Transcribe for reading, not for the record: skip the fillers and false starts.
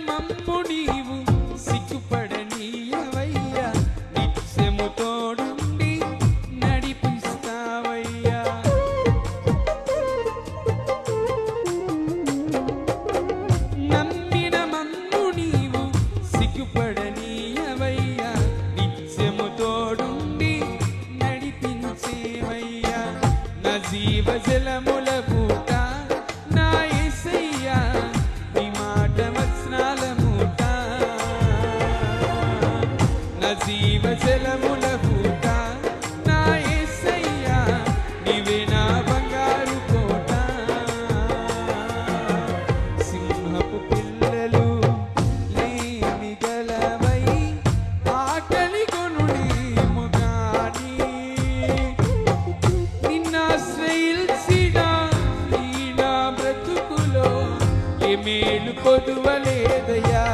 మమ్ము నీవు సిగ్గుపడనీయవయ్యా, నిత్యము తోడుండి నడిపిస్తావయ్యా. నమ్మిన మమ్ము నీవు సిగ్గుపడనీయవయ్యా, నిత్యము తోడుండి నడిపించేవయ్యా. నా జీవజలముల పూట నా యేసయ్యా, నీ మాట వచనాల మూట. నా జీవజలముల పూట నా యేసయ్యా, నీవే నా బంగారు కోట. సింహపు పిల్లలు లేమి గలవై ఆకలి కొనుడేమో గాని, నిన్నాశ్రయించిన ఈ నా బ్రతుకులో ఏ మేలు కొదువలేదయ్యా.